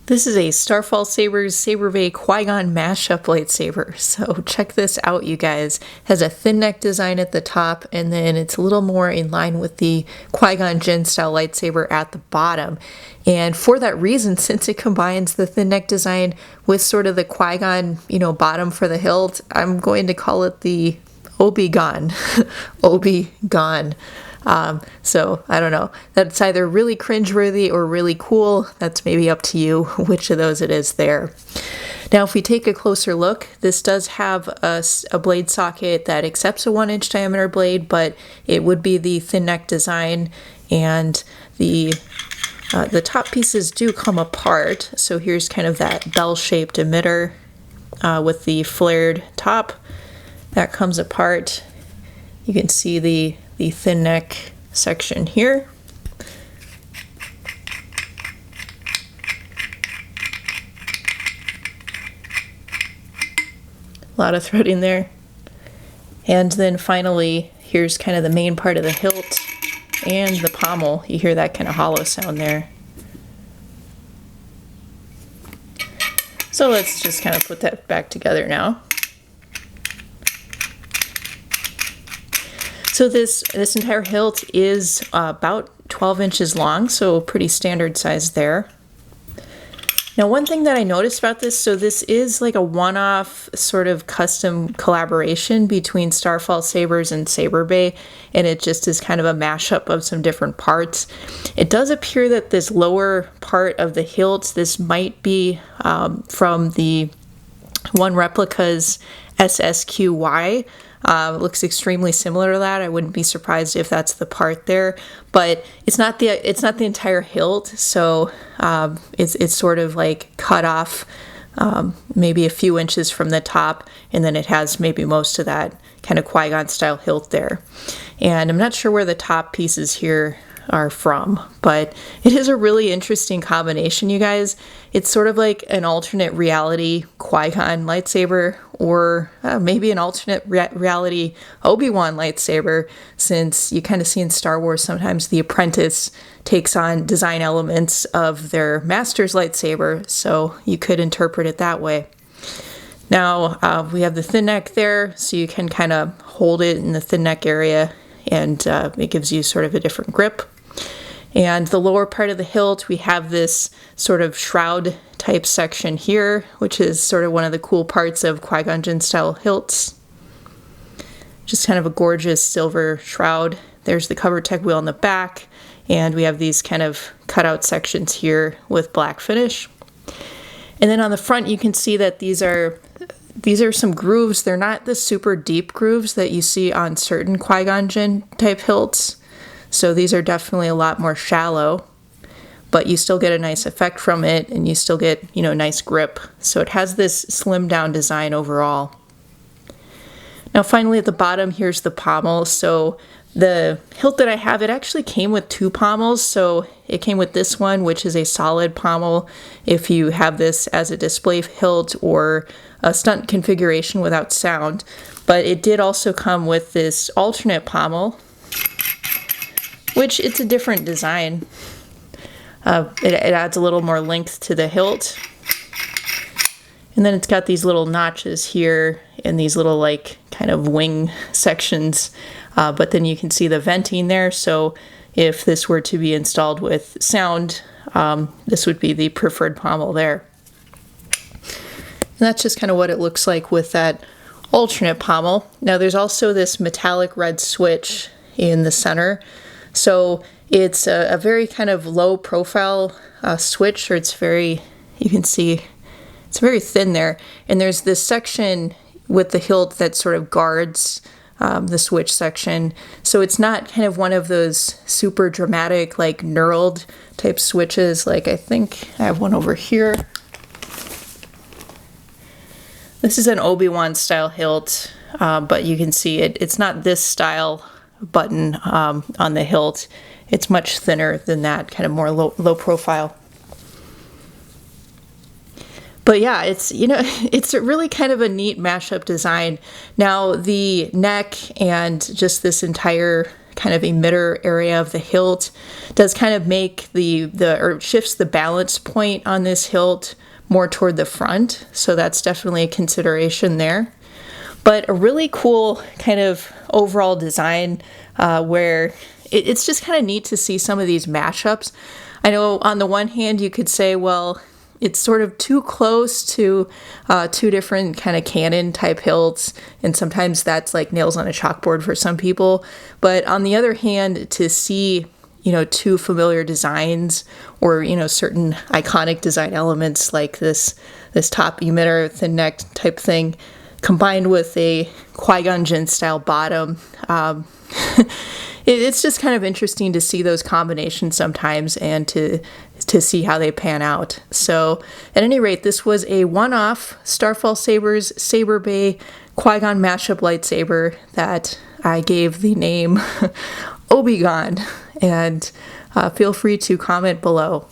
This is a Starfall Sabers Saberbay Qui-Gon Mashup lightsaber. So check this out, you guys. It has a thin neck design at the top, and then it's a little more in line with the Qui-Gon Jinn style lightsaber at the bottom. And for that reason, since it combines the thin neck design with sort of the Qui-Gon, bottom for the hilt, I'm going to call it the Obi-gon. Obi-gon. So I don't know. That's either really cringeworthy or really cool. That's maybe up to you which of those it is there. Now, if we take a closer look, this does have a blade socket that accepts a 1-inch diameter blade, but it would be the thin neck design, and the top pieces do come apart. So here's kind of that bell-shaped emitter with the flared top that comes apart. You can see the thin neck section here. A lot of threading there. And then finally, here's kind of the main part of the hilt and the pommel. You hear that kind of hollow sound there. So let's just kind of put that back together now. So this entire hilt is about 12 inches long, so pretty standard size there. Now, one thing that I noticed about this, so this is like a one-off sort of custom collaboration between Starfall Sabers and Saberbay, and it just is kind of a mashup of some different parts. It does appear that this lower part of the hilt, this might be from the One Replica's SSQY. Looks extremely similar to that. I wouldn't be surprised if that's the part there, but it's not the entire hilt. So it's sort of like cut off maybe a few inches from the top, and then it has maybe most of that kind of Qui-Gon style hilt there. And I'm not sure where the top pieces here are from, but it is a really interesting combination, you guys. It's sort of like an alternate reality Qui-Gon lightsaber, or maybe an alternate reality Obi-Wan lightsaber, since you kind of see in Star Wars sometimes the apprentice takes on design elements of their master's lightsaber, so you could interpret it that way. Now, we have the thin neck there, so you can kind of hold it in the thin neck area, and it gives you sort of a different grip. And the lower part of the hilt, we have this sort of shroud type section here, which is sort of one of the cool parts of Qui-Gon Jinn style hilts. Just kind of a gorgeous silver shroud. There's the cover tech wheel on the back, and we have these kind of cutout sections here with black finish. And then on the front, you can see that these are some grooves. They're not the super deep grooves that you see on certain Qui-Gon Jinn type hilts. So these are definitely a lot more shallow, but you still get a nice effect from it, and you still get, nice grip. So it has this slimmed down design overall. Now finally at the bottom, here's the pommel. So the hilt that I have, it actually came with two pommels. So it came with this one, which is a solid pommel if you have this as a display hilt or a stunt configuration without sound. But it did also come with this alternate pommel, which it's a different design. It adds a little more length to the hilt. And then it's got these little notches here and these little like kind of wing sections. But then you can see the venting there. So if this were to be installed with sound, this would be the preferred pommel there. And that's just kind of what it looks like with that alternate pommel. Now there's also this metallic red switch in the center. So it's a very kind of low profile switch, or it's very, you can see it's very thin there. And there's this section with the hilt that sort of guards the switch section. So it's not kind of one of those super dramatic, like knurled type switches. Like I think I have one over here. This is an Obi-Wan style hilt, but you can see it's not this style button on the hilt. It's much thinner than that, kind of more low profile. But yeah, it's it's a really kind of a neat mashup design. Now the neck and just this entire kind of emitter area of the hilt does kind of make or shifts the balance point on this hilt more toward the front. So that's definitely a consideration there. But a really cool kind of overall design where it's just kind of neat to see some of these mashups. I know on the one hand you could say, well, it's sort of too close to two different kind of canon type hilts, and sometimes that's like nails on a chalkboard for some people. But on the other hand, to see, you know, two familiar designs or, you know, certain iconic design elements like this top emitter, thin neck type thing, combined with a Qui-Gon Jinn style bottom, it's just kind of interesting to see those combinations sometimes and to see how they pan out. So at any rate, this was a one-off Starfall Sabers Saberbay Qui-Gon mashup lightsaber that I gave the name Obi-gon, and feel free to comment below.